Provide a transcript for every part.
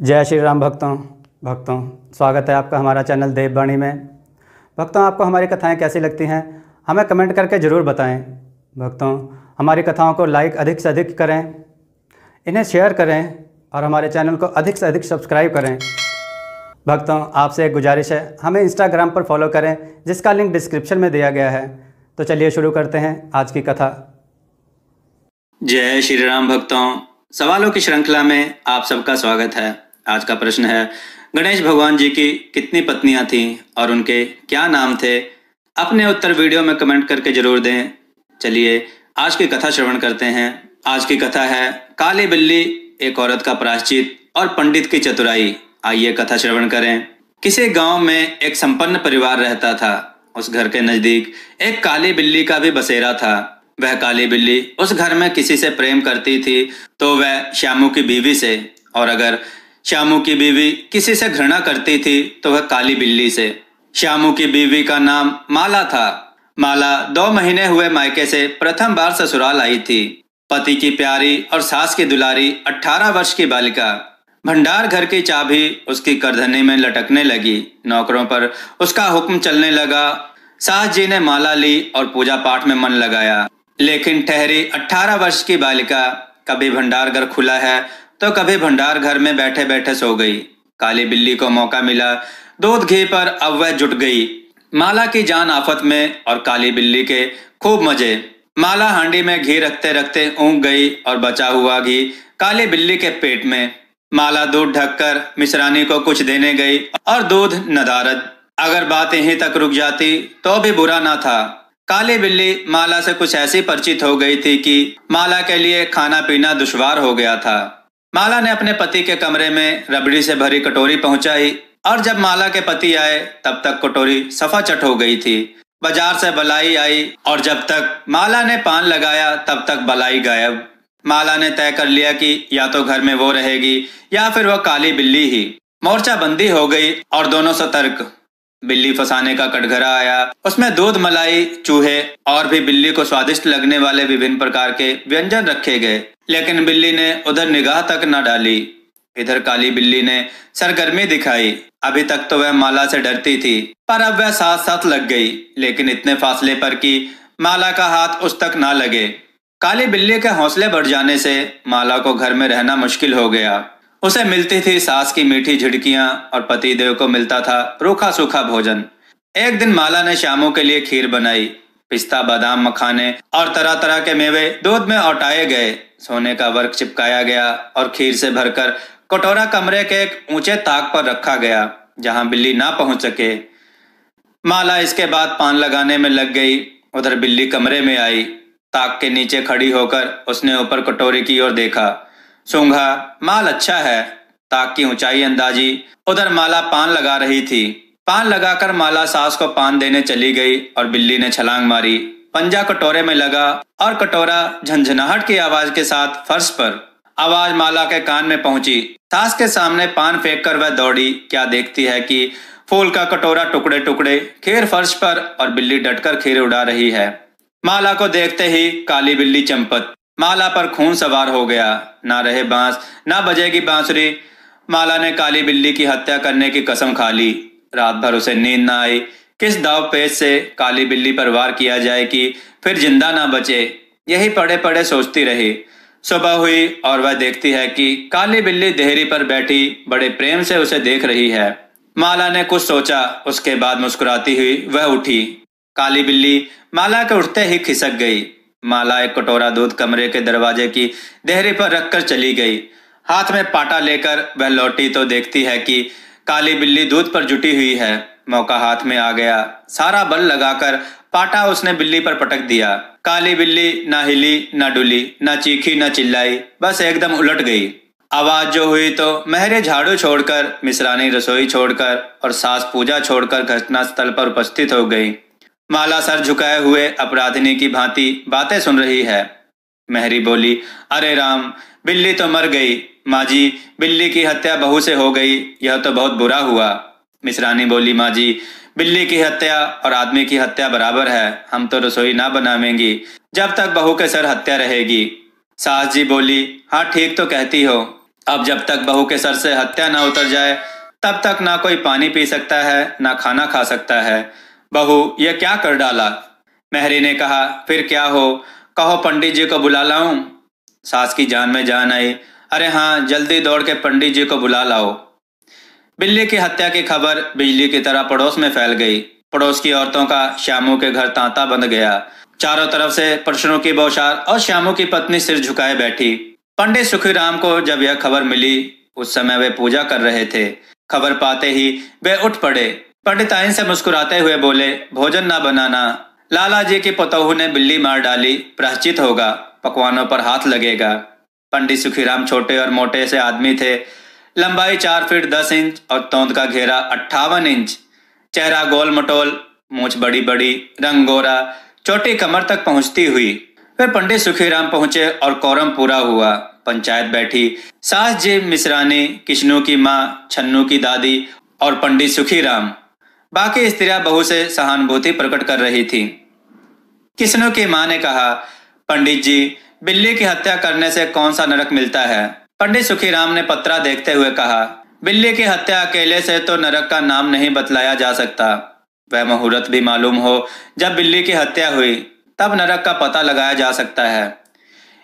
जय श्री राम भक्तों स्वागत है आपका हमारा चैनल देववाणी में। भक्तों, आपको हमारी कथाएं कैसी लगती हैं हमें कमेंट करके ज़रूर बताएं। भक्तों, हमारी कथाओं को लाइक अधिक से अधिक करें, इन्हें शेयर करें और हमारे चैनल को अधिक से अधिक सब्सक्राइब करें। भक्तों, आपसे एक गुजारिश है, हमें इंस्टाग्राम पर फॉलो करें जिसका लिंक डिस्क्रिप्शन में दिया गया है। तो चलिए शुरू करते हैं आज की कथा। जय श्री राम भक्तों, सवालों की श्रृंखला में आप सबका स्वागत है। आज का प्रश्न है, गणेश भगवान जी की कितनी पत्नियां थीं और उनके क्या नाम थे? अपने उत्तर वीडियो में कमेंट करके जरूर दें। चलिए आज की कथा श्रवण करते हैं। आज की कथा है काली बिल्ली, एक औरत का प्रायश्चित और पंडित की चतुराई। आइए कथा श्रवण करें। किसी गांव में एक संपन्न परिवार रहता था। उस घर के नजदीक एक काली बिल्ली का भी बसेरा था। वह काली बिल्ली उस घर में किसी से प्रेम करती थी तो वह श्यामू की बीवी से, और अगर श्यामू की बीवी किसी से घृणा करती थी तो वह काली बिल्ली से। श्यामू की बीवी का नाम माला था। माला 2 महीने हुए मायके से प्रथम बार ससुराल आई थी। पति की प्यारी और सास की दुलारी 18 वर्ष की बालिका। भंडार घर की चाबी उसकी करधनी में लटकने लगी। नौकरों पर उसका हुक्म चलने लगा। सास जी ने माला ली और पूजा पाठ में मन लगाया। लेकिन ठहरी 18 वर्ष की बालिका कभी भंडार घर खुला है तो कभी भंडार घर में बैठे बैठे सो गई। काली बिल्ली को मौका मिला, दूध घी पर अब वह जुट गई। माला की जान आफत में और काली बिल्ली के खूब मजे। माला हांडी में घी रखते रखते ऊँघ गई और बचा हुआ घी काली बिल्ली के पेट में। माला दूध ढककर मिश्रानी को कुछ देने गई और दूध नदारद। अगर बात यहीं तक रुक जाती तो भी बुरा ना था। काली बिल्ली माला से कुछ ऐसी परिचित हो गई थी कि माला के लिए खाना पीना दुश्वार हो गया था। माला ने अपने पति के कमरे में रबड़ी से भरी कटोरी पहुंचाई और जब माला के पति आए तब तक कटोरी सफा चट हो गई थी। बाजार से बलाई आई और जब तक माला ने पान लगाया तब तक बलाई गायब। माला ने तय कर लिया कि या तो घर में वो रहेगी या फिर वह काली बिल्ली ही। मोर्चा बंदी हो गई और दोनों सतर्क। बिल्ली फंसाने का कटघरा आया। उसमें दूध, मलाई, चूहे और भी बिल्ली को स्वादिष्ट लगने वाले विभिन्न प्रकार के व्यंजन रखे गए, लेकिन बिल्ली ने उधर निगाह तक न डाली। इधर काली बिल्ली ने सरगर्मी दिखाई। अभी तक तो वह माला से डरती थी, पर अब वह साथ साथ लग गई, लेकिन इतने फासले पर कि माला का हाथ उस तक ना लगे। काली बिल्ली के हौसले बढ़ जाने से माला को घर में रहना मुश्किल हो गया। उसे मिलती थी सास की मीठी झिड़कियां और पति देव को मिलता था रूखा सूखा भोजन। एक दिन माला ने श्यामू के लिए खीर बनाई। पिस्ता, बादाम, मखाने और तरह तरह के मेवे दूध में औटाए गए। सोने का वर्क चिपकाया गया और खीर से भरकर कटोरा कमरे के एक ऊंचे ताक पर रखा गया जहां बिल्ली ना पहुंच सके। माला इसके बाद पान लगाने में लग गई। उधर बिल्ली कमरे में आई। ताक के नीचे खड़ी होकर उसने ऊपर कटोरी की ओर देखा। सूंघा, माल अच्छा है। ताक की ऊंचाई अंदाजी। उधर माला पान लगा रही थी। पान लगाकर माला सास को पान देने चली गई और बिल्ली ने छलांग मारी। पंजा कटोरे में लगा और कटोरा झंझनाहट की आवाज के साथ फर्श पर। आवाज माला के कान में पहुंची। सास के सामने पान फेंककर वह दौड़ी। क्या देखती है कि फूल का कटोरा टुकड़े टुकड़े, खीर फर्श पर और बिल्ली डटकर खीर उड़ा रही है। माला को देखते ही काली बिल्ली चंपत। माला पर खून सवार हो गया। ना रहे बांस, ना बजेगी बांसुरी। माला ने काली बिल्ली की हत्या करने की कसम खा ली। रात भर उसे नींद ना आई। किस दाव पेच से काली बिल्ली पर वार किया जाए कि फिर जिंदा ना बचे, यही पड़े पड़े सोचती रही। सुबह हुई और वह देखती है कि काली बिल्ली देहरी पर बैठी बड़े प्रेम से उसे देख रही है। माला ने कुछ सोचा, उसके बाद मुस्कुराती हुई वह उठी। काली बिल्ली माला के उठते ही खिसक गई। माला एक कटोरा दूध कमरे के दरवाजे की देहरी पर रखकर चली गई। हाथ में पाटा लेकर वह लौटी तो देखती है कि काली बिल्ली दूध पर जुटी हुई है। मौका हाथ में आ गया। सारा बल लगाकर पाटा उसने बिल्ली पर पटक दिया। काली बिल्ली ना हिली, ना डुली, ना चीखी, ना चिल्लाई, बस एकदम उलट गई। आवाज जो हुई तो महरे झाड़ू छोड़कर, मिश्रानी रसोई छोड़कर और सास पूजा छोड़कर घटना स्थल पर उपस्थित हो गई। माला सर झुकाए हुए अपराधिनी की भांति बातें सुन रही है। महरी बोली, अरे राम, बिल्ली तो मर गई। माँ जी, बिल्ली की हत्या बहू से हो गई, यह तो बहुत बुरा हुआ। मिश्रानी बोली, माँ जी, बिल्ली की हत्या और आदमी की हत्या बराबर है। हम तो रसोई ना बनावेंगी जब तक बहू के सर हत्या रहेगी। सास जी बोली, हाँ ठीक तो कहती हो। अब जब तक बहू के सर से हत्या ना उतर जाए तब तक ना कोई पानी पी सकता है ना खाना खा सकता है। बहू, ये क्या कर डाला? मेहरी ने कहा, फिर क्या हो, कहो पंडित जी को बुला लाऊं? सास की जान में जान आई। अरे हाँ, जल्दी दौड़ के पंडित जी को बुला लाओ। बिल्ली की हत्या की खबर बिजली की तरह पड़ोस में फैल गई। पड़ोस की औरतों का श्यामू के घर तांता बंध गया। चारों तरफ से प्रश्नों की बौछार और श्यामू की पत्नी सिर झुकाए बैठी। पंडित सुखीराम को जब यह खबर मिली, उस समय वे पूजा कर रहे थे। खबर पाते ही वे उठ पड़े। पंडिताइन से मुस्कुराते हुए बोले, भोजन ना बनाना, लाला जी की पतोहू ने बिल्ली मार डाली, प्रायश्चित होगा, पकवानों पर हाथ लगेगा। पंडित सुखीराम छोटे और मोटे से आदमी थे। लंबाई 4 फीट 10 इंच और तोंद का घेरा 58 इंच। चेहरा गोल मटोल, मूंछ बड़ी बड़ी, रंग गोरा, चोटी कमर तक पहुंचती हुई। वे पंडित सुखीराम पहुंचे और कोरम पूरा हुआ। पंचायत बैठी। सास जी मिश्रानी, किशनु की माँ, छन्नू की दादी और पंडित सुखीराम। बाकी स्त्रियां बहू से सहानुभूति प्रकट कर रही थी। किशनु की माँ ने कहा, पंडित जी, बिल्ली की हत्या करने से कौन सा नरक मिलता है? पंडित सुखीराम ने पत्रा देखते हुए कहा, बिल्ली की हत्या अकेले से तो नरक का नाम नहीं बतलाया जा सकता। वह मुहूर्त भी मालूम हो जब बिल्ली की हत्या हुई, तब नरक का पता लगाया जा सकता है।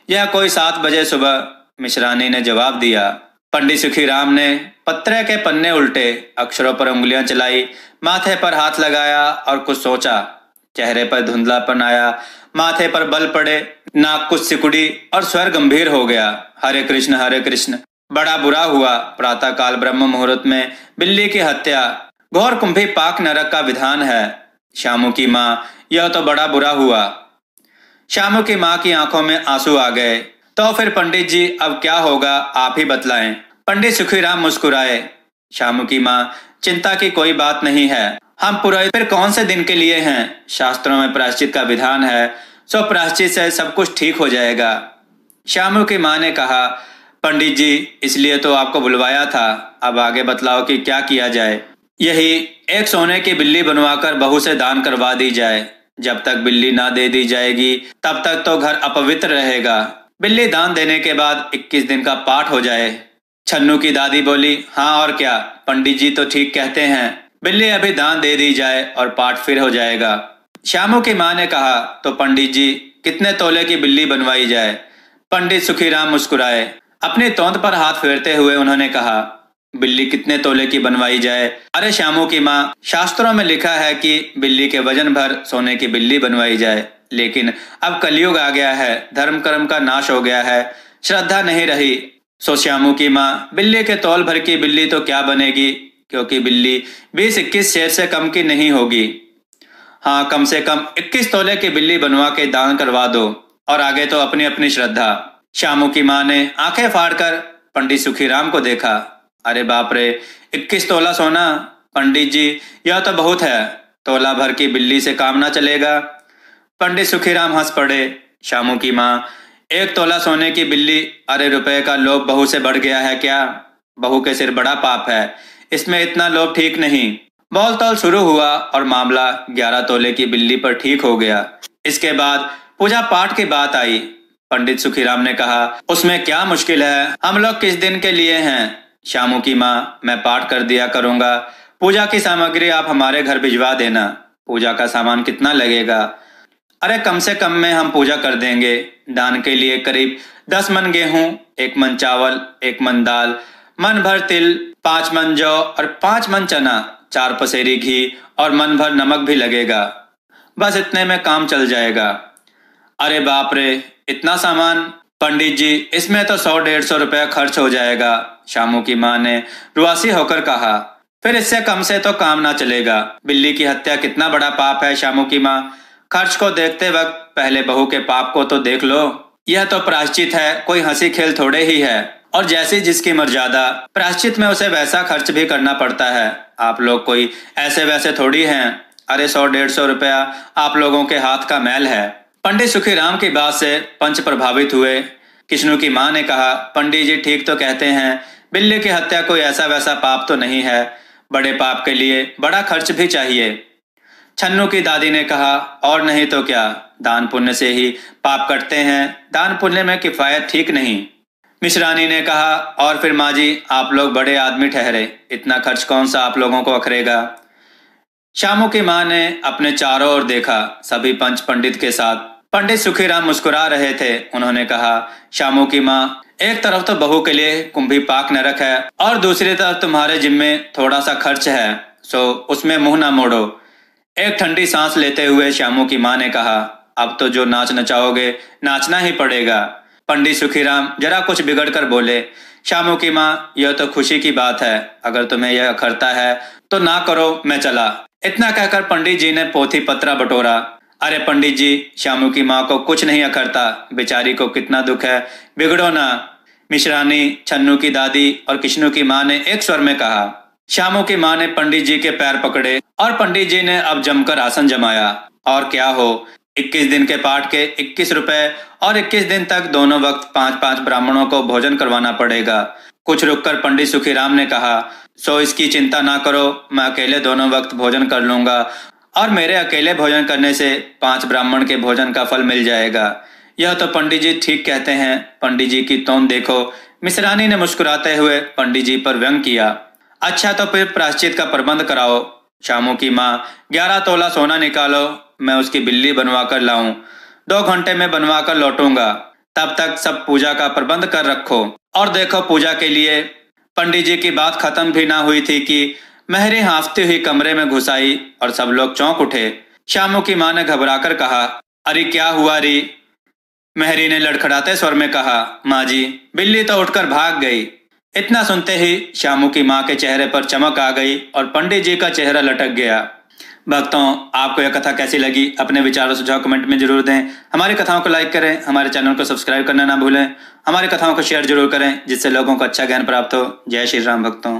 यह कोई 7 बजे सुबह, मिश्रानी ने जवाब दिया। पंडित सुखीराम ने पत्रे के पन्ने उल्टे, अक्षरों पर उंगलियां चलाई, माथे पर हाथ लगाया और कुछ सोचा। चेहरे पर धुंधलापन आया, माथे पर बल पड़े, नाक कुछ सिकुड़ी और स्वर गंभीर हो गया। हरे कृष्ण, बड़ा बुरा हुआ। प्रातः काल ब्रह्म मुहूर्त में बिल्ली की हत्या, घोर कुंभी पाक नरक का विधान है। श्यामू की माँ, यह तो बड़ा बुरा हुआ। श्यामू की माँ की आंखों में आंसू आ गए। तो फिर पंडित जी, अब क्या होगा, आप ही बतलाएं। पंडित सुखीराम मुस्कुराए। श्यामू की माँ, चिंता की कोई बात नहीं है। हम पुरोहित फिर कौन से दिन के लिए हैं? शास्त्रों में प्रायश्चित का विधान है, सो प्रायश्चित से सब कुछ ठीक हो जाएगा। श्यामू की माँ ने कहा, पंडित जी, इसलिए तो आपको बुलवाया था। अब आगे बतलाओ कि क्या किया जाए। यही, एक सोने की बिल्ली बनवाकर बहू से दान करवा दी जाए। जब तक बिल्ली ना दे दी जाएगी तब तक तो घर अपवित्र रहेगा। बिल्ली दान देने के बाद 21 दिन का पाठ हो जाए। छन्नू की दादी बोली, हाँ और क्या, पंडित जी तो ठीक कहते हैं। बिल्ली अभी दान दे दी जाए और पाठ फिर हो जाएगा। श्यामू की माँ ने कहा, तो पंडित जी, कितने तोले की बिल्ली बनवाई जाए? पंडित सुखीराम मुस्कुराए। अपनी तोंद पर हाथ फेरते हुए उन्होंने कहा, बिल्ली कितने तोले की बनवाई जाए? अरे श्यामू की माँ, शास्त्रों में लिखा है कि बिल्ली के वजन भर सोने की बिल्ली बनवाई जाए। लेकिन अब कलयुग आ गया है, धर्म कर्म का नाश हो गया है, श्रद्धा नहीं रही। सो श्यामू की माँ, बिल्ली के तौल भर की बिल्ली तो क्या बनेगी, क्योंकि बिल्ली 20-21 शेर से कम की नहीं होगी। हाँ, कम से कम 21 तोले की बिल्ली बनवा के दान करवा दो, और आगे तो अपनी अपनी श्रद्धा। श्यामू की माँ ने आंखें फाड़कर पंडित सुखीराम को देखा। अरे बाप रे, 21 तोला सोना? पंडित जी, यह तो बहुत है। तोला भर की बिल्ली से काम ना चलेगा। पंडित सुखीराम हंस पड़े। श्यामू की माँ, 1 तोला सोने की बिल्ली? अरे रुपए का लोभ बहू से बढ़ गया है क्या? बहू के सिर बड़ा पाप है, इसमें इतना लोभ ठीक नहीं। बोल तौल शुरू हुआ और मामला 11 तोले की बिल्ली पर ठीक हो गया। इसके बाद पूजा पाठ की बात आई। पंडित सुखीराम ने कहा, उसमें क्या मुश्किल है, हम लोग किस दिन के लिए हैं? श्यामू की माँ, मैं पाठ कर दिया करूंगा, पूजा की सामग्री आप हमारे घर भिजवा देना। पूजा का सामान कितना लगेगा? अरे कम से कम में हम पूजा कर देंगे। दान के लिए करीब 10 मन गेहूं, 1 मन चावल, 1 मन दाल, मन भर तिल, 5 मन जौ और 5 मन चना, 4 पसेरी घी और मन भर नमक भी लगेगा। बस इतने में काम चल जाएगा। अरे बाप रे, इतना सामान? पंडित जी, इसमें तो 100-150 रुपया खर्च हो जाएगा। श्यामू की माँ ने रुआसी होकर कहा, फिर इससे कम से तो काम ना चलेगा। बिल्ली की हत्या कितना बड़ा पाप है श्यामू की माँ। खर्च को देखते वक्त पहले बहू के पाप को तो देख लो। यह तो प्रायश्चित है, कोई हंसी खेल थोड़े ही है। और जैसी जिसकी मर्यादा, प्रायश्चित में उसे वैसा खर्च भी करना पड़ता है। आप लोग कोई ऐसे वैसे थोड़ी हैं। अरे 100-150 रुपया आप लोगों के हाथ का मैल है। पंडित सुखीराम की बात से पंच प्रभावित हुए। किशनु की माँ ने कहा, पंडित जी ठीक तो कहते हैं, बिल्ली की हत्या कोई ऐसा वैसा पाप तो नहीं है। बड़े पाप के लिए बड़ा खर्च भी चाहिए। छन्नू की दादी ने कहा, और नहीं तो क्या, दान पुण्य से ही पाप कटते हैं। दान पुण्य में किफायत ठीक नहीं। मिश्रानी ने कहा, और फिर माँ जी, आप लोग बड़े आदमी ठहरे, इतना खर्च कौन सा आप लोगों को अखरेगा। श्यामू की माँ ने अपने चारों ओर देखा, सभी पंच पंडित के साथ। पंडित सुखीराम मुस्कुरा रहे थे। उन्होंने कहा, श्यामू की माँ, एक तरफ तो बहू के लिए कुंभी पाक नरक है और दूसरी तरफ तुम्हारे जिम्मे थोड़ा सा खर्च है, सो उसमें मुंह ना मोड़ो। एक ठंडी सांस लेते हुए श्यामू की माँ ने कहा, अब तो जो नाच नचाओगे नाचना ही पड़ेगा। पंडित सुखीराम जरा कुछ बिगड़ कर बोले, श्यामू की माँ, यह तो खुशी की बात है, अगर तुम्हें यह अखरता है तो ना करो, मैं चला। इतना कहकर पंडित जी ने पोथी पत्रा बटोरा। अरे पंडित जी, श्यामू की माँ को कुछ नहीं अखरता, बेचारी को कितना दुख है, बिगड़ो ना। मिश्रानी, छन्नू की दादी और किशनु की माँ ने एक स्वर में कहा। श्यामू की माँ ने पंडित जी के पैर पकड़े और पंडित जी ने अब जमकर आसन जमाया। और क्या हो, 21 दिन के पाठ के 21 रुपए और 21 दिन तक दोनों वक्त 5-5 ब्राह्मणों को भोजन करवाना पड़ेगा। कुछ रुककर पंडित सुखीराम ने कहा, सो इसकी चिंता ना करो, मैं अकेले दोनों वक्त भोजन कर लूंगा और मेरे अकेले भोजन करने से 5 ब्राह्मण के भोजन का फल मिल जाएगा। यह तो पंडित जी ठीक कहते हैं, पंडित जी की तोन देखो। मिश्रानी ने मुस्कुराते हुए पंडित जी पर व्यंग किया। अच्छा, तो फिर प्रायश्चित का प्रबंध कराओ। श्यामू की माँ, 11 तोला सोना निकालो, मैं उसकी बिल्ली बनवा कर लाऊं। 2 घंटे में बनवा कर लौटूंगा, तब तक सब पूजा का प्रबंध कर रखो। और देखो, पूजा के लिए। पंडित जी की बात खत्म भी ना हुई थी कि मेहरी हाँफती हुई कमरे में घुस आई और सब लोग चौंक उठे। श्यामू की माँ ने घबराकर कहा, अरे क्या हुआ री? मेहरी ने लड़खड़ाते स्वर में कहा, माँ जी, बिल्ली तो उठकर भाग गई। इतना सुनते ही श्यामू की माँ के चेहरे पर चमक आ गई और पंडित जी का चेहरा लटक गया। भक्तों, आपको यह कथा कैसी लगी? अपने विचार और सुझाव कमेंट में जरूर दें। हमारी कथाओं को लाइक करें, हमारे चैनल को सब्सक्राइब करना ना भूलें। हमारी कथाओं को शेयर जरूर करें, जिससे लोगों को अच्छा ज्ञान प्राप्त हो। जय श्री राम भक्तों।